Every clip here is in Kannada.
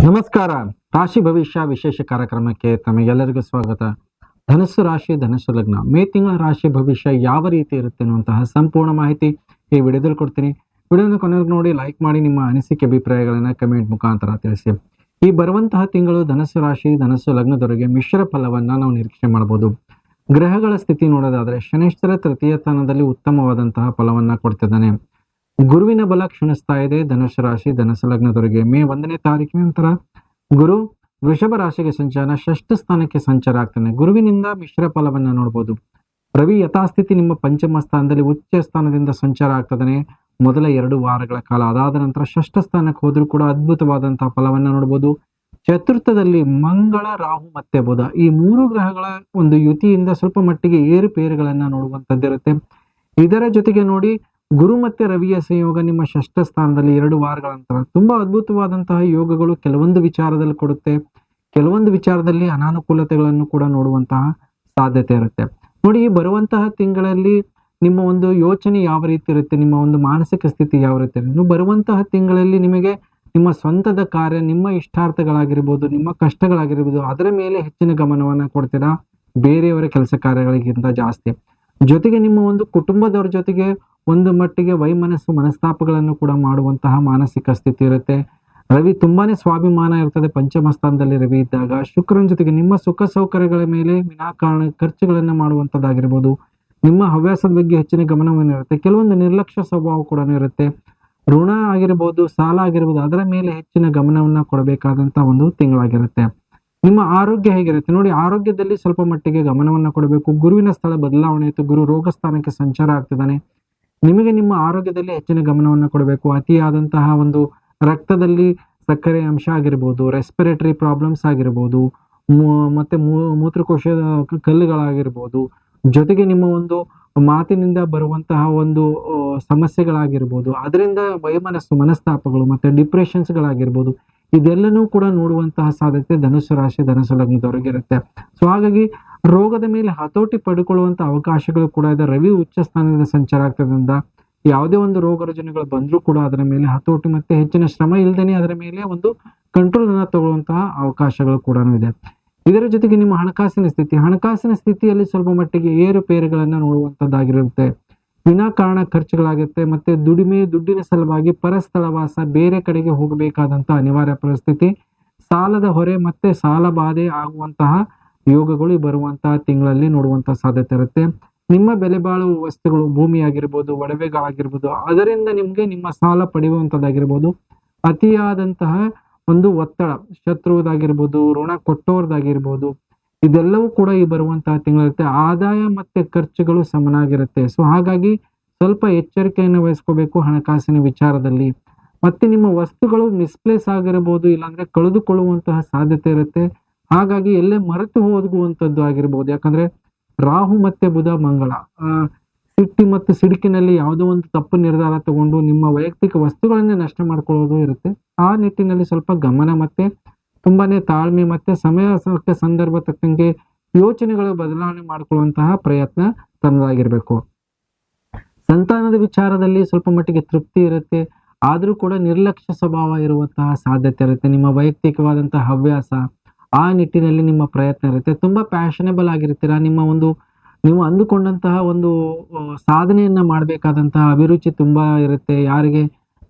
ನಮಸ್ಕಾರ. ರಾಶಿ ಭವಿಷ್ಯ ವಿಶೇಷ ಕಾರ್ಯಕ್ರಮಕ್ಕೆ ತಮಗೆಲ್ಲರಿಗೂ ಸ್ವಾಗತ. ಧನಸ್ಸು ರಾಶಿ, ಧನಸ್ಸು ಲಗ್ನ, ಮೇ ತಿಂಗಳ ರಾಶಿ ಭವಿಷ್ಯ ಯಾವ ರೀತಿ ಇರುತ್ತೆ ಅನ್ನುವಂತಹ ಸಂಪೂರ್ಣ ಮಾಹಿತಿ ಈ ವಿಡಿಯೋದಲ್ಲಿ ಕೊಡ್ತೀನಿ. ವಿಡಿಯೋನ ಕೊನೆವರೆಗೂ ನೋಡಿ, ಲೈಕ್ ಮಾಡಿ, ನಿಮ್ಮ ಅನಿಸಿಕೆ ಅಭಿಪ್ರಾಯಗಳನ್ನ ಕಮೆಂಟ್ ಮುಖಾಂತರ ತಿಳಿಸಿ. ಈ ಬರುವಂತಹ ತಿಂಗಳು ಧನಸ್ಸು ರಾಶಿ, ಧನಸ್ಸು ಲಗ್ನದವರೆಗೆ ಮಿಶ್ರ ಫಲವನ್ನ ನಾವು ನಿರೀಕ್ಷೆ ಮಾಡಬಹುದು. ಗ್ರಹಗಳ ಸ್ಥಿತಿ ನೋಡೋದಾದ್ರೆ ಶನೈಶ್ಚರ ತೃತೀಯ ಸ್ಥಾನದಲ್ಲಿ ಉತ್ತಮವಾದಂತಹ ಫಲವನ್ನ ಕೊಡ್ತಿದ್ದಾನೆ. ಗುರುವಿನ ಬಲ ಕ್ಷೀಣಿಸ್ತಾ ಇದೆ ಧನುಷ್ ರಾಶಿ, ಧನುಸು ಲಗ್ನದವರೆಗೆ. ಮೇ 1ನೇ ತಾರೀಕಿನ ನಂತರ ಗುರು ವೃಷಭ ರಾಶಿಗೆ ಸಂಚಾರ, ಷಷ್ಠ ಸ್ಥಾನಕ್ಕೆ ಸಂಚಾರ ಆಗ್ತಾನೆ. ಗುರುವಿನಿಂದ ಮಿಶ್ರ ಫಲವನ್ನ ನೋಡಬಹುದು. ರವಿ ಯಥಾಸ್ಥಿತಿ ನಿಮ್ಮ ಪಂಚಮ ಸ್ಥಾನದಲ್ಲಿ ಉಚ್ಚ ಸ್ಥಾನದಿಂದ ಸಂಚಾರ ಆಗ್ತದಾನೆ ಮೊದಲ 2 ವಾರಗಳ ಕಾಲ. ಅದಾದ ನಂತರ ಷಷ್ಠ ಸ್ಥಾನಕ್ಕೆ ಹೋದ್ರೂ ಕೂಡ ಅದ್ಭುತವಾದಂತಹ ಫಲವನ್ನ ನೋಡಬಹುದು. ಚತುರ್ಥದಲ್ಲಿ ಮಂಗಳ, ರಾಹು ಮತ್ತೆ ಬುಧ, ಈ 3 ಗ್ರಹಗಳ ಒಂದು ಯುತಿಯಿಂದ ಸ್ವಲ್ಪ ಮಟ್ಟಿಗೆ ಏರುಪೇರುಗಳನ್ನ ನೋಡುವಂತದ್ದಿರುತ್ತೆ. ಇದರ ಜೊತೆಗೆ ನೋಡಿ, ಗುರು ಮತ್ತೆ ರವಿಯ ಸಂಯೋಗ ನಿಮ್ಮ ಷಷ್ಠ ಸ್ಥಾನದಲ್ಲಿ 2 ವಾರಗಳ ನಂತರ ತುಂಬಾ ಅದ್ಭುತವಾದಂತಹ ಯೋಗಗಳು ಕೆಲವೊಂದು ವಿಚಾರದಲ್ಲಿ ಕೊಡುತ್ತೆ. ಕೆಲವೊಂದು ವಿಚಾರದಲ್ಲಿ ಅನಾನುಕೂಲತೆಗಳನ್ನು ಕೂಡ ನೋಡುವಂತಹ ಸಾಧ್ಯತೆ ಇರುತ್ತೆ. ನೋಡಿ, ಈ ಬರುವಂತಹ ತಿಂಗಳಲ್ಲಿ ನಿಮ್ಮ ಒಂದು ಯೋಚನೆ ಯಾವ ರೀತಿ ಇರುತ್ತೆ, ನಿಮ್ಮ ಒಂದು ಮಾನಸಿಕ ಸ್ಥಿತಿ ಯಾವ ರೀತಿ ಇರುತ್ತೆ. ಇನ್ನು ಬರುವಂತಹ ತಿಂಗಳಲ್ಲಿ ನಿಮಗೆ ನಿಮ್ಮ ಸ್ವಂತದ ಕಾರ್ಯ, ನಿಮ್ಮ ಇಷ್ಟಾರ್ಥಗಳಾಗಿರ್ಬೋದು, ನಿಮ್ಮ ಕಷ್ಟಗಳಾಗಿರ್ಬೋದು, ಅದರ ಮೇಲೆ ಹೆಚ್ಚಿನ ಗಮನವನ್ನ ಕೊಡ್ತೀರಾ ಬೇರೆಯವರ ಕೆಲಸ ಕಾರ್ಯಗಳಿಗಿಂತ ಜಾಸ್ತಿ. ಜೊತೆಗೆ ನಿಮ್ಮ ಒಂದು ಕುಟುಂಬದವ್ರ ಜೊತೆಗೆ ಒಂದು ಮಟ್ಟಿಗೆ ಮನಸ್ತಾಪಗಳನ್ನು ಕೂಡ ಮಾಡುವಂತಹ ಮಾನಸಿಕ ಸ್ಥಿತಿ ಇರುತ್ತೆ. ರವಿ ತುಂಬಾನೇ ಸ್ವಾಭಿಮಾನ ಇರ್ತದೆ ಪಂಚಮ ಸ್ಥಾನದಲ್ಲಿ ರವಿ ಇದ್ದಾಗ. ಶುಕ್ರನ ಜೊತೆಗೆ ನಿಮ್ಮ ಸುಖ ಸೌಕರ್ಯಗಳ ಮೇಲೆ ವಿನಾಕಾರಣ ಖರ್ಚುಗಳನ್ನ ಮಾಡುವಂತದ್ದಾಗಿರ್ಬೋದು. ನಿಮ್ಮ ಹವ್ಯಾಸದ ಬಗ್ಗೆ ಹೆಚ್ಚಿನ ಗಮನವನ್ನು ಇರುತ್ತೆ. ಕೆಲವೊಂದು ನಿರ್ಲಕ್ಷ್ಯ ಸ್ವಭಾವ ಕೂಡ ಇರುತ್ತೆ. ಋಣ ಆಗಿರ್ಬೋದು, ಸಾಲ ಆಗಿರ್ಬೋದು, ಅದರ ಮೇಲೆ ಹೆಚ್ಚಿನ ಗಮನವನ್ನ ಕೊಡಬೇಕಾದಂತ ಒಂದು ತಿಂಗಳಾಗಿರುತ್ತೆ. ನಿಮ್ಮ ಆರೋಗ್ಯ ಹೇಗಿರುತ್ತೆ ನೋಡಿ, ಆರೋಗ್ಯದಲ್ಲಿ ಸ್ವಲ್ಪ ಮಟ್ಟಿಗೆ ಗಮನವನ್ನ ಕೊಡಬೇಕು. ಗುರುವಿನ ಸ್ಥಳ ಬದಲಾವಣೆ ಇತ್ತು, ಗುರು ರೋಗ ಸ್ಥಾನಕ್ಕೆ ಸಂಚಾರ ಆಗ್ತಿದ್ದಾನೆ. ನಿಮಗೆ ನಿಮ್ಮ ಆರೋಗ್ಯದಲ್ಲಿ ಹೆಚ್ಚಿನ ಗಮನವನ್ನು ಕೊಡಬೇಕು. ಅತಿಯಾದಂತಹ ಒಂದು ರಕ್ತದಲ್ಲಿ ಸಕ್ಕರೆ ಅಂಶ ಆಗಿರ್ಬೋದು, ರೆಸ್ಪಿರೇಟರಿ ಪ್ರಾಬ್ಲಮ್ಸ್ ಆಗಿರ್ಬೋದು, ಮತ್ತೆ ಮೂತ್ರಕೋಶದ ಕಲ್ಲುಗಳಾಗಿರ್ಬೋದು, ಜೊತೆಗೆ ನಿಮ್ಮ ಒಂದು ಮಾತಿನಿಂದ ಬರುವಂತಹ ಒಂದು ಸಮಸ್ಯೆಗಳಾಗಿರ್ಬೋದು, ಅದರಿಂದ ಮನಸ್ತಾಪಗಳು ಮತ್ತೆ ಡಿಪ್ರೆಷನ್ಸ್ಗಳಾಗಿರ್ಬೋದು, ಇದೆಲ್ಲನೂ ಕೂಡ ನೋಡುವಂತಹ ಸಾಧ್ಯತೆ ಧನುಸು ರಾಶಿ, ಧನುಸು ಲಗ್ನದವರೆಗೆ ಇರುತ್ತೆ. ಸೊ ಹಾಗಾಗಿ ರೋಗದ ಮೇಲೆ ಹತೋಟಿ ಪಡ್ಕೊಳ್ಳುವಂತ ಅವಕಾಶಗಳು ಕೂಡ ಇದೆ. ರವಿ ಉಚ್ಚ ಸ್ಥಾನದಿಂದ ಸಂಚಾರ ಆಗ್ತದ್ರಿಂದ ಯಾವುದೇ ಒಂದು ರೋಗ ರುಜಿನಗಳು ಬಂದ್ರೂ ಕೂಡ ಅದರ ಮೇಲೆ ಹತೋಟಿ ಮತ್ತೆ ಹೆಚ್ಚಿನ ಶ್ರಮ ಇಲ್ದೇನೆ ಅದರ ಮೇಲೆ ಒಂದು ಕಂಟ್ರೋಲ್ ಅನ್ನ ತಗೊಳ್ಳುವಂತಹ ಅವಕಾಶಗಳು ಕೂಡ ಇದೆ. ಇದರ ಜೊತೆಗೆ ನಿಮ್ಮ ಹಣಕಾಸಿನ ಸ್ಥಿತಿಯಲ್ಲಿ ಸ್ವಲ್ಪ ಮಟ್ಟಿಗೆ ಏರುಪೇರುಗಳನ್ನ ನೋಡುವಂತದ್ದಾಗಿರುತ್ತೆ. ವಿನಾಕಾರಣ ಖರ್ಚುಗಳಾಗುತ್ತೆ. ಮತ್ತೆ ದುಡ್ಡಿನ ಸಲುವಾಗಿ ಪರಸ್ಥಳವಾಸ, ಬೇರೆ ಕಡೆಗೆ ಹೋಗಬೇಕಾದಂತ ಅನಿವಾರ್ಯ ಪರಿಸ್ಥಿತಿ, ಸಾಲದ ಹೊರೆ ಮತ್ತೆ ಸಾಲ ಬಾಧೆ ಆಗುವಂತಹ ಯೋಗಗಳು ಬರುವಂತಹ ತಿಂಗಳಲ್ಲಿ ನೋಡುವಂತಹ ಸಾಧ್ಯತೆ ಇರುತ್ತೆ. ನಿಮ್ಮ ಬೆಲೆ ಬಾಳುವ ವಸ್ತುಗಳು, ಭೂಮಿ ಆಗಿರ್ಬೋದು, ಒಡವೆಗಳಾಗಿರ್ಬೋದು, ಅದರಿಂದ ನಿಮ್ಗೆ ನಿಮ್ಮ ಸಾಲ ಪಡೆಯುವಂತದ್ದಾಗಿರ್ಬೋದು. ಅತಿಯಾದಂತಹ ಒಂದು ಒತ್ತಡ, ಶತ್ರುವುದಾಗಿರ್ಬೋದು, ಋಣ ಕೊಟ್ಟೋರ್ದಾಗಿರ್ಬೋದು, ಇದೆಲ್ಲವೂ ಕೂಡ ಈ ಬರುವಂತಹ ತಿಂಗಳಿರುತ್ತೆ. ಆದಾಯ ಮತ್ತೆ ಖರ್ಚುಗಳು ಸಮನಾಗಿರುತ್ತೆ. ಸೊ ಹಾಗಾಗಿ ಸ್ವಲ್ಪ ಎಚ್ಚರಿಕೆಯನ್ನು ವಹಿಸ್ಕೋಬೇಕು ಹಣಕಾಸಿನ ವಿಚಾರದಲ್ಲಿ. ಮತ್ತೆ ನಿಮ್ಮ ವಸ್ತುಗಳು ಮಿಸ್ಪ್ಲೇಸ್ ಆಗಿರಬಹುದು, ಇಲ್ಲಾಂದ್ರೆ ಕಳೆದುಕೊಳ್ಳುವಂತಹ ಸಾಧ್ಯತೆ ಇರುತ್ತೆ. ಹಾಗಾಗಿ ಎಲ್ಲೇ ಮರೆತು ಹೋಗುವಂತದ್ದು ಆಗಿರ್ಬೋದು. ಯಾಕಂದ್ರೆ ರಾಹು ಮತ್ತೆ ಬುಧ, ಮಂಗಳ ಸಿಟ್ಟಿ ಮತ್ತು ಸಿಡುಕಿನಲ್ಲಿ ಯಾವುದೋ ಒಂದು ತಪ್ಪು ನಿರ್ಧಾರ ತಗೊಂಡು ನಿಮ್ಮ ವೈಯಕ್ತಿಕ ವಸ್ತುಗಳನ್ನೇ ನಷ್ಟ ಮಾಡ್ಕೊಳ್ಳೋದು ಇರುತ್ತೆ. ಆ ನಿಟ್ಟಿನಲ್ಲಿ ಸ್ವಲ್ಪ ಗಮನ ಮತ್ತೆ ತುಂಬಾನೇ ತಾಳ್ಮೆ ಮತ್ತೆ ಸಮಯ ಸಂದರ್ಭ ತಕ್ಕಂಗೆ ಯೋಚನೆಗಳು ಬದಲಾವಣೆ ಮಾಡಿಕೊಳ್ಳುವಂತಹ ಪ್ರಯತ್ನ ತನ್ನದಾಗಿರ್ಬೇಕು. ಸಂತಾನದ ವಿಚಾರದಲ್ಲಿ ಸ್ವಲ್ಪ ಮಟ್ಟಿಗೆ ತೃಪ್ತಿ ಇರುತ್ತೆ, ಆದ್ರೂ ಕೂಡ ನಿರ್ಲಕ್ಷ್ಯ ಸ್ವಭಾವ ಇರುವಂತಹ ಸಾಧ್ಯತೆ ಇರುತ್ತೆ. ನಿಮ್ಮ ವೈಯಕ್ತಿಕವಾದಂತಹ ಹವ್ಯಾಸ, ಆ ನಿಟ್ಟಿನಲ್ಲಿ ನಿಮ್ಮ ಪ್ರಯತ್ನ ಇರುತ್ತೆ. ತುಂಬಾ ಪ್ಯಾಷನೇಬಲ್ ಆಗಿರ್ತೀರಾ. ನೀವು ಅಂದುಕೊಂಡಂತಹ ಒಂದು ಸಾಧನೆಯನ್ನ ಮಾಡ್ಬೇಕಾದಂತಹ ಅಭಿರುಚಿ ತುಂಬಾ ಇರುತ್ತೆ. ಯಾರಿಗೆ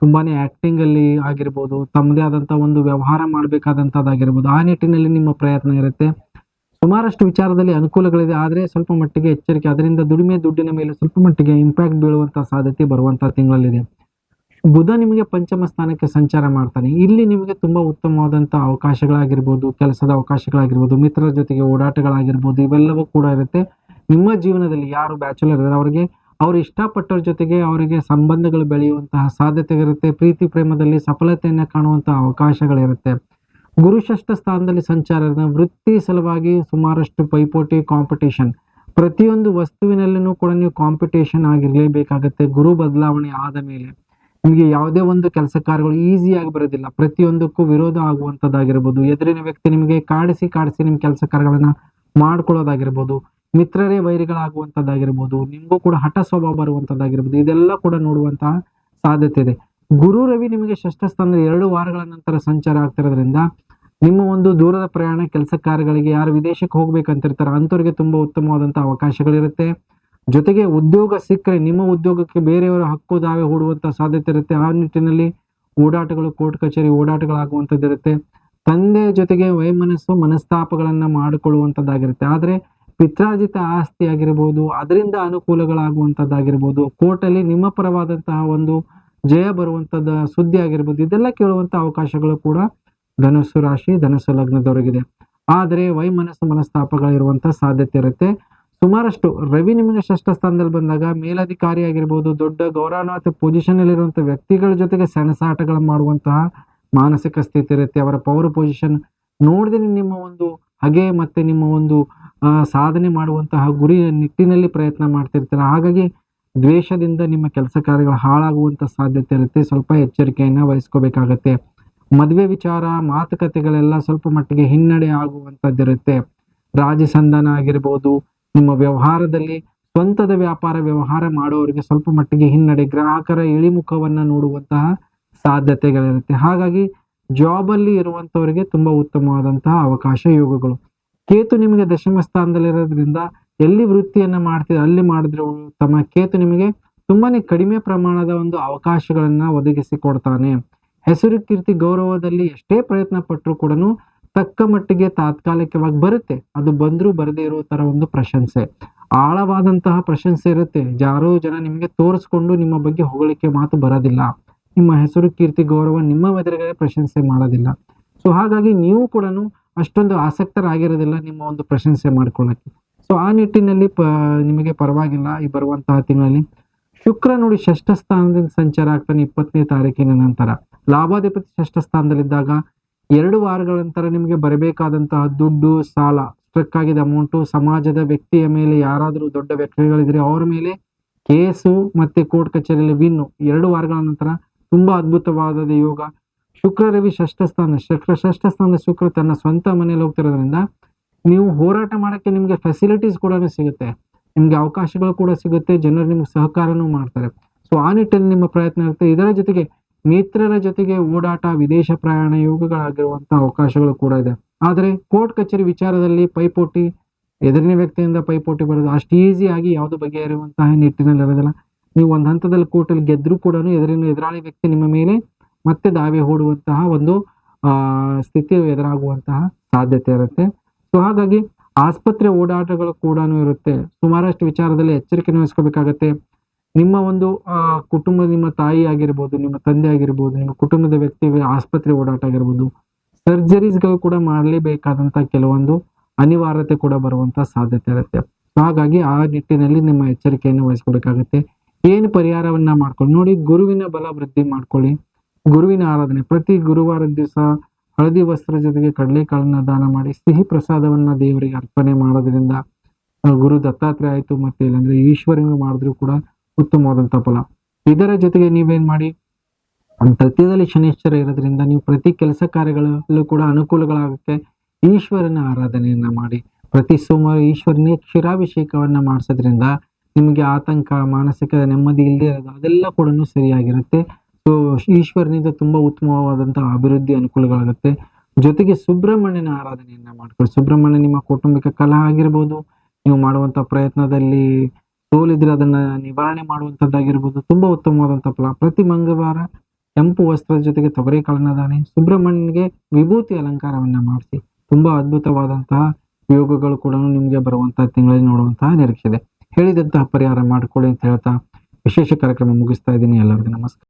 ತುಂಬಾನೇ ಆಕ್ಟಿಂಗ್ ಅಲ್ಲಿ ಆಗಿರ್ಬೋದು, ತಮ್ಮದೇ ಆದಂತಹ ಒಂದು ವ್ಯವಹಾರ ಮಾಡ್ಬೇಕಾದಂತದ್ದಾಗಿರ್ಬೋದು, ಆ ನಿಟ್ಟಿನಲ್ಲಿ ನಿಮ್ಮ ಪ್ರಯತ್ನ ಇರುತ್ತೆ. ಸುಮಾರಷ್ಟು ವಿಚಾರದಲ್ಲಿ ಅನುಕೂಲಗಳಿದೆ, ಆದ್ರೆ ಸ್ವಲ್ಪ ಮಟ್ಟಿಗೆ ಎಚ್ಚರಿಕೆ. ಅದರಿಂದ ದುಡ್ಡಿನ ಮೇಲೆ ಸ್ವಲ್ಪ ಮಟ್ಟಿಗೆ ಇಂಪ್ಯಾಕ್ಟ್ ಬೀಳುವಂತಹ ಸಾಧ್ಯತೆ ಬರುವಂತಹ ತಿಂಗಳಲ್ಲಿದೆ. ಬುಧ ನಿಮಗೆ ಪಂಚಮ ಸ್ಥಾನಕ್ಕೆ ಸಂಚಾರ ಮಾಡ್ತಾನೆ. ಇಲ್ಲಿ ನಿಮಗೆ ತುಂಬಾ ಉತ್ತಮವಾದಂತಹ ಅವಕಾಶಗಳಾಗಿರ್ಬೋದು, ಕೆಲಸದ ಅವಕಾಶಗಳಾಗಿರ್ಬೋದು, ಮಿತ್ರರ ಜೊತೆಗೆ ಓಡಾಟಗಳಾಗಿರ್ಬೋದು, ಇವೆಲ್ಲವೂ ಕೂಡ ಇರುತ್ತೆ. ನಿಮ್ಮ ಜೀವನದಲ್ಲಿ ಯಾರು ಬ್ಯಾಚುಲರ್ ಇದ್ದಾರೆ ಅವರಿಗೆ ಅವ್ರು ಇಷ್ಟಪಟ್ಟವ್ರ ಜೊತೆಗೆ ಅವರಿಗೆ ಸಂಬಂಧಗಳು ಬೆಳೆಯುವಂತಹ ಸಾಧ್ಯತೆ ಇರುತ್ತೆ. ಪ್ರೀತಿ ಪ್ರೇಮದಲ್ಲಿ ಸಫಲತೆಯನ್ನ ಕಾಣುವಂತಹ ಅವಕಾಶಗಳಿರುತ್ತೆ. ಗುರು ಷಷ್ಠ ಸ್ಥಾನದಲ್ಲಿ ಸಂಚಾರ, ವೃತ್ತಿ ಸಲುವಾಗಿ ಸುಮಾರಷ್ಟು ಪೈಪೋಟಿ, ಕಾಂಪಿಟೇಷನ್, ಪ್ರತಿಯೊಂದು ವಸ್ತುವಿನಲ್ಲೂ ಕೂಡ ನೀವು ಕಾಂಪಿಟೇಷನ್ ಆಗಿರ್ಲೇಬೇಕಾಗತ್ತೆ. ಗುರು ಬದಲಾವಣೆ ಆದ ಮೇಲೆ ನಿಮಗೆ ಯಾವುದೇ ಒಂದು ಕೆಲಸ ಕಾರ್ಯಗಳು ಈಸಿಯಾಗಿ ಬರೋದಿಲ್ಲ. ಪ್ರತಿಯೊಂದಕ್ಕೂ ವಿರೋಧ ಆಗುವಂತದ್ದಾಗಿರ್ಬೋದು, ಎದುರಿನ ವ್ಯಕ್ತಿ ನಿಮಗೆ ಕಾಡಿಸಿ ನಿಮ್ ಕೆಲಸ ಕಾರ್ಯಗಳನ್ನ ಮಾಡ್ಕೊಳ್ಳೋದಾಗಿರ್ಬೋದು, ಮಿತ್ರರೇ ವೈರಿಗಳಾಗುವಂತದ್ದಾಗಿರ್ಬೋದು, ನಿಮ್ಗೂ ಕೂಡ ಹಠ ಸ್ವಭಾವ ಬರುವಂತದ್ದಾಗಿರ್ಬೋದು, ಇದೆಲ್ಲ ಕೂಡ ನೋಡುವಂತಹ ಸಾಧ್ಯತೆ ಇದೆ. ಗುರು ರವಿ ನಿಮಗೆ ಷಷ್ಠ ಸ್ಥಾನದ 2 ವಾರಗಳ ನಂತರ ಸಂಚಾರ ಆಗ್ತಿರೋದ್ರಿಂದ ನಿಮ್ಮ ಒಂದು ದೂರದ ಪ್ರಯಾಣ, ಕೆಲಸ ಕಾರ್ಯಗಳಿಗೆ ಯಾರು ವಿದೇಶಕ್ಕೆ ಹೋಗ್ಬೇಕಂತಿರ್ತಾರ ಅಂಥವ್ರಿಗೆ ತುಂಬಾ ಉತ್ತಮವಾದಂತಹ ಅವಕಾಶಗಳಿರುತ್ತೆ. ಜೊತೆಗೆ ಉದ್ಯೋಗ ಸಿಕ್ಕರೆ ನಿಮ್ಮ ಉದ್ಯೋಗಕ್ಕೆ ಬೇರೆಯವರ ಹಕ್ಕು ದಾವೆ ಹೂಡುವಂತ ಸಾಧ್ಯತೆ ಇರುತ್ತೆ. ಆ ನಿಟ್ಟಿನಲ್ಲಿ ಓಡಾಟಗಳು, ಕೋರ್ಟ್ ಕಚೇರಿ ಓಡಾಟಗಳಾಗುವಂಥದ್ದಿರುತ್ತೆ. ತಂದೆ ಜೊತೆಗೆ ವೈಮನಸ್ಸು, ಮನಸ್ತಾಪಗಳನ್ನ ಮಾಡಿಕೊಳ್ಳುವಂಥದ್ದಾಗಿರುತ್ತೆ. ಆದ್ರೆ ಪಿತ್ರಾರ್ಜಿತ ಆಸ್ತಿ ಆಗಿರ್ಬೋದು, ಅದರಿಂದ ಅನುಕೂಲಗಳಾಗುವಂಥದ್ದಾಗಿರ್ಬೋದು, ಕೋರ್ಟಲ್ಲಿ ನಿಮ್ಮ ಪರವಾದಂತಹ ಒಂದು ಜಯ ಬರುವಂಥದ್ದು ಸುದ್ದಿ ಆಗಿರ್ಬೋದು, ಇದೆಲ್ಲ ಕೇಳುವಂತ ಅವಕಾಶಗಳು ಕೂಡ ಧನುಸ್ಸು ರಾಶಿ, ಧನುಸ್ಸು ಲಗ್ನದವರೆಗಿದೆ. ಆದರೆ ವೈಮನಸ್ಸು, ಮನಸ್ತಾಪಗಳಿರುವಂತ ಸಾಧ್ಯತೆ ಇರುತ್ತೆ. ಸುಮಾರಷ್ಟು ರವಿ ನಿಮಗೆ ಷಷ್ಠ ಸ್ಥಾನದಲ್ಲಿ ಬಂದಾಗ ಮೇಲಧಿಕಾರಿ ಆಗಿರ್ಬೋದು, ದೊಡ್ಡ ಗೌರವಾನ್ವಿತ ಪೊಸಿಷನ್ ಅಲ್ಲಿ ಇರುವಂತ ವ್ಯಕ್ತಿಗಳ ಜೊತೆಗೆ ಸೆಣಸಾಟಗಳು ಮಾಡುವಂತಹ ಮಾನಸಿಕ ಸ್ಥಿತಿ ಇರುತ್ತೆ. ಅವರ ಪವರ್ ಪೊಸಿಷನ್ ನೋಡದೆ ನಿಮ್ಮ ಒಂದು ಹಗೆ ಮತ್ತೆ ನಿಮ್ಮ ಒಂದು ಸಾಧನೆ ಮಾಡುವಂತಹ ಗುರಿ ನಿಟ್ಟಿನಲ್ಲಿ ಪ್ರಯತ್ನ ಮಾಡ್ತಿರ್ತೀರ. ಹಾಗಾಗಿ ದ್ವೇಷದಿಂದ ನಿಮ್ಮ ಕೆಲಸ ಕಾರ್ಯಗಳು ಹಾಳಾಗುವಂತ ಸಾಧ್ಯತೆ ಇರುತ್ತೆ. ಸ್ವಲ್ಪ ಎಚ್ಚರಿಕೆಯನ್ನ ವಹಿಸ್ಕೋಬೇಕಾಗತ್ತೆ. ಮದುವೆ ವಿಚಾರ, ಮಾತುಕತೆಗಳೆಲ್ಲ ಸ್ವಲ್ಪ ಮಟ್ಟಿಗೆ ಹಿನ್ನಡೆ ಆಗುವಂತದ್ದಿರುತ್ತೆ. ರಾಜಿ ಸಂಧಾನ ಆಗಿರ್ಬೋದು, ನಿಮ್ಮ ವ್ಯವಹಾರದಲ್ಲಿ ಸ್ವಂತದ ವ್ಯಾಪಾರ ವ್ಯವಹಾರ ಮಾಡೋರಿಗೆ ಸ್ವಲ್ಪ ಮಟ್ಟಿಗೆ ಹಿನ್ನಡೆ, ಗ್ರಾಹಕರ ಇಳಿಮುಖವನ್ನ ನೋಡುವಂತಹ ಸಾಧ್ಯತೆಗಳಿರುತ್ತೆ. ಹಾಗಾಗಿ ಜಾಬ್ ಅಲ್ಲಿ ಇರುವಂತವರಿಗೆ ತುಂಬಾ ಉತ್ತಮವಾದಂತಹ ಅವಕಾಶ, ಯೋಗಗಳು. ಕೇತು ನಿಮಗೆ ದಶಮ ಸ್ಥಾನದಲ್ಲಿರೋದ್ರಿಂದ ಎಲ್ಲಿ ವೃತ್ತಿಯನ್ನ ಮಾಡ್ತೀರ ಅಲ್ಲಿ ಮಾಡಿದ್ರೆ ಉತ್ತಮ. ಕೇತು ನಿಮಗೆ ತುಂಬಾನೇ ಕಡಿಮೆ ಪ್ರಮಾಣದ ಒಂದು ಅವಕಾಶಗಳನ್ನ ಒದಗಿಸಿ ಕೊಡ್ತಾನೆ. ಹೆಸರು, ಕೀರ್ತಿ, ಗೌರವದಲ್ಲಿ ಎಷ್ಟೇ ಪ್ರಯತ್ನ ಪಟ್ಟರು ಕೂಡ ತಕ್ಕ ಮಟ್ಟಿಗೆ ತಾತ್ಕಾಲಿಕವಾಗಿ ಬರುತ್ತೆ. ಅದು ಬಂದ್ರೂ ಬರದೇ ಇರೋ ತರ ಒಂದು ಪ್ರಶಂಸೆ, ಆಳವಾದಂತಹ ಪ್ರಶಂಸೆ ಇರುತ್ತೆ. ಯಾರೋ ಜನ ನಿಮಗೆ ತೋರಿಸ್ಕೊಂಡು ನಿಮ್ಮ ಬಗ್ಗೆ ಹೊಗಳಿಕೆ ಮಾತು ಬರೋದಿಲ್ಲ. ನಿಮ್ಮ ಹೆಸರು, ಕೀರ್ತಿ, ಗೌರವ ನಿಮ್ಮ ಎದುರುಗಡೆ ಪ್ರಶಂಸೆ ಮಾಡೋದಿಲ್ಲ. ಸೊ ಹಾಗಾಗಿ ನೀವು ಕೂಡ ಅಷ್ಟೊಂದು ಆಸಕ್ತರಾಗಿರೋದಿಲ್ಲ ನಿಮ್ಮ ಒಂದು ಪ್ರಶಂಸೆ ಮಾಡ್ಕೊಳ್ಳಕ್ಕೆ. ಸೊ ಆ ನಿಟ್ಟಿನಲ್ಲಿ ನಿಮಗೆ ಪರವಾಗಿಲ್ಲ. ಈ ಬರುವಂತಹ ತಿಂಗಳಲ್ಲಿ ಶುಕ್ರ ನೋಡಿ ಷಷ್ಠ ಸ್ಥಾನದಿಂದ ಸಂಚಾರ ಆಗ್ತಾನೆ 20ನೇ ತಾರೀಕಿನ ನಂತರ. ಲಾಭಾಧಿಪತಿ ಷಷ್ಠ ಸ್ಥಾನದಲ್ಲಿದ್ದಾಗ 2 ವಾರಗಳ ನಂತರ ನಿಮಗೆ ಬರಬೇಕಾದಂತಹ ದುಡ್ಡು, ಸಾಲ, ಸ್ಟ್ರಕ್ ಆಗಿದ ಅಮೌಂಟು, ಸಮಾಜದ ವ್ಯಕ್ತಿಯ ಮೇಲೆ ಯಾರಾದರೂ ದೊಡ್ಡ ವ್ಯಕ್ತಿಗಳಿದ್ರೆ ಅವ್ರ ಮೇಲೆ ಕೇಸು ಮತ್ತೆ ಕೋರ್ಟ್ ಕಚೇರಿಯಲ್ಲಿ ವಿನ್ನು 2 ವಾರಗಳ ನಂತರ ತುಂಬಾ ಅದ್ಭುತವಾದ ಯೋಗ. ಶುಕ್ರ ರವಿ ಷಷ್ಠ ಸ್ಥಾನದ ಶುಕ್ರ ತನ್ನ ಸ್ವಂತ ಮನೆಯಲ್ಲಿ ಹೋಗ್ತಿರೋದ್ರಿಂದ ನೀವು ಹೋರಾಟ ಮಾಡಕ್ಕೆ ನಿಮ್ಗೆ ಫೆಸಿಲಿಟೀಸ್ ಕೂಡ ಸಿಗುತ್ತೆ, ನಿಮ್ಗೆ ಅವಕಾಶಗಳು ಕೂಡ ಸಿಗುತ್ತೆ, ಜನರು ನಿಮ್ಗೆ ಸಹಕಾರನೂ ಮಾಡ್ತಾರೆ. ಸೊ ಆ ನಿಟ್ಟಿನಲ್ಲಿ ನಿಮ್ಮ ಪ್ರಯತ್ನ ಇರುತ್ತೆ. ಇದರ ಜೊತೆಗೆ ಮಿತ್ರರ ಜೊತೆಗೆ ಓಡಾಟ, ವಿದೇಶ ಪ್ರಯಾಣ ಯೋಗಗಳಾಗಿರುವಂತಹ ಅವಕಾಶಗಳು ಕೂಡ ಇದೆ. ಆದರೆ ಕೋರ್ಟ್ ಕಚೇರಿ ವಿಚಾರದಲ್ಲಿ ಪೈಪೋಟಿ, ಎದುರಿನ ವ್ಯಕ್ತಿಯಿಂದ ಪೈಪೋಟಿ ಬರೋದು ಅಷ್ಟು ಈಸಿಯಾಗಿ ಯಾವುದು ಬಗೆಹರಿಯುವಂತಹ ನಿಟ್ಟಿನಲ್ಲಿ ಇರೋದಿಲ್ಲ. ನೀವು ಒಂದು ಹಂತದಲ್ಲಿ ಕೋರ್ಟಲ್ಲಿ ಗೆದ್ರೂ ಕೂಡ ಎದುರಾಳಿ ವ್ಯಕ್ತಿ ನಿಮ್ಮ ಮೇಲೆ ಮತ್ತೆ ದಾವೆ ಹೂಡುವಂತಹ ಒಂದು ಸ್ಥಿತಿ ಎದುರಾಗುವಂತಹ ಸಾಧ್ಯತೆ ಇರುತ್ತೆ. ಸೊ ಹಾಗಾಗಿ ಆಸ್ಪತ್ರೆ ಓಡಾಟಗಳು ಕೂಡ ಇರುತ್ತೆ. ಸುಮಾರಷ್ಟು ವಿಚಾರದಲ್ಲಿ ಎಚ್ಚರಿಕೆ ವಹಿಸ್ಕೋಬೇಕಾಗತ್ತೆ. ನಿಮ್ಮ ಒಂದು ಕುಟುಂಬ, ನಿಮ್ಮ ತಾಯಿ ಆಗಿರ್ಬೋದು, ನಿಮ್ಮ ತಂದೆ ಆಗಿರ್ಬೋದು, ನಿಮ್ಮ ಕುಟುಂಬದ ವ್ಯಕ್ತಿ ಆಸ್ಪತ್ರೆ ಓಡಾಟ ಆಗಿರ್ಬೋದು, ಸರ್ಜರೀಸ್ಗಳು ಕೂಡ ಮಾಡಲೇಬೇಕಾದಂತ ಕೆಲವೊಂದು ಅನಿವಾರ್ಯತೆ ಕೂಡ ಬರುವಂತ ಸಾಧ್ಯತೆ ಇರುತ್ತೆ. ಹಾಗಾಗಿ ಆ ನಿಟ್ಟಿನಲ್ಲಿ ನಿಮ್ಮ ಎಚ್ಚರಿಕೆಯನ್ನು ವಹಿಸ್ಕೋಬೇಕಾಗತ್ತೆ. ಏನು ಪರಿಹಾರವನ್ನ ಮಾಡ್ಕೊಳ್ಳಿ ನೋಡಿ, ಗುರುವಿನ ಬಲ ವೃದ್ಧಿ ಮಾಡ್ಕೊಳ್ಳಿ. ಗುರುವಿನ ಆರಾಧನೆ ಪ್ರತಿ ಗುರುವಾರದ ದಿವಸ ಹಳದಿ ವಸ್ತ್ರ ಜೊತೆಗೆ ಕಡಲೆಕಾಳನ್ನ ದಾನ ಮಾಡಿ ಸಿಹಿ ಪ್ರಸಾದವನ್ನ ದೇವರಿಗೆ ಅರ್ಪಣೆ ಮಾಡೋದ್ರಿಂದ ಗುರು ದತ್ತಾತ್ರೇಯ ಆಯ್ತು, ಮತ್ತೆ ಇಲ್ಲಾಂದ್ರೆ ಈಶ್ವರನಿಗೆ ಮಾಡಿದ್ರು ಕೂಡ ಉತ್ತಮವಾದಂತಹ ಫಲ. ಇದರ ಜೊತೆಗೆ ನೀವೇನ್ ಮಾಡಿ, ತೃತೀಯದಲ್ಲಿ ಶನೀಶ್ವರ ಇರೋದ್ರಿಂದ ನೀವು ಪ್ರತಿ ಕೆಲಸ ಕಾರ್ಯಗಳಲ್ಲೂ ಕೂಡ ಅನುಕೂಲಗಳಾಗುತ್ತೆ. ಈಶ್ವರನ ಆರಾಧನೆಯನ್ನ ಮಾಡಿ ಪ್ರತಿ ಸೋಮವಾರ ಈಶ್ವರನಿಗೆ ಕ್ಷೀರಾಭಿಷೇಕವನ್ನ ಮಾಡಿಸೋದ್ರಿಂದ ನಿಮಗೆ ಆತಂಕ, ಮಾನಸಿಕ ನೆಮ್ಮದಿ ಇಲ್ಲದೆ ಇರೋದು ಅದೆಲ್ಲ ಕೂಡ ಸರಿಯಾಗಿರುತ್ತೆ. ಸೊ ಈಶ್ವರನಿಂದ ತುಂಬಾ ಉತ್ತಮವಾದಂತಹ ಅಭಿವೃದ್ಧಿ ಅನುಕೂಲಗಳಾಗುತ್ತೆ. ಜೊತೆಗೆ ಸುಬ್ರಹ್ಮಣ್ಯನ ಆರಾಧನೆಯನ್ನ ಮಾಡ್ಕೊಳ್ಳಿ. ಸುಬ್ರಹ್ಮಣ್ಯ ನಿಮ್ಮ ಕೌಟುಂಬಿಕ ಕಲಹ ಆಗಿರ್ಬೋದು, ನೀವು ಮಾಡುವಂತ ಪ್ರಯತ್ನದಲ್ಲಿ ಸೋಲಿದ್ರೆ ಅದನ್ನ ನಿವಾರಣೆ ಮಾಡುವಂತದ್ದಾಗಿರ್ಬೋದು, ತುಂಬಾ ಉತ್ತಮವಾದಂತಹ ಫಲ. ಪ್ರತಿ ಮಂಗಳವಾರ ಕೆಂಪು ವಸ್ತ್ರದ ಜೊತೆಗೆ ತೊಗರಿಕಾಳನ್ನ ದಾನಿ ಸುಬ್ರಹ್ಮಣ್ಯನಿಗೆ ವಿಭೂತಿ ಅಲಂಕಾರವನ್ನ ಮಾಡಿಸಿ. ತುಂಬಾ ಅದ್ಭುತವಾದಂತಹ ಯೋಗಗಳು ಕೂಡ ನಿಮ್ಗೆ ಬರುವಂತಹ ತಿಂಗಳಲ್ಲಿ ನೋಡುವಂತಹ ನಿರೀಕ್ಷೆ ಇದೆ. ಹೇಳಿದಂತಹ ಪರಿಹಾರ ಮಾಡ್ಕೊಳ್ಳಿ ಅಂತ ಹೇಳ್ತಾ ವಿಶೇಷ ಕಾರ್ಯಕ್ರಮ ಮುಗಿಸ್ತಾ ಇದ್ದೀನಿ. ಎಲ್ಲರಿಗೂ ನಮಸ್ಕಾರ.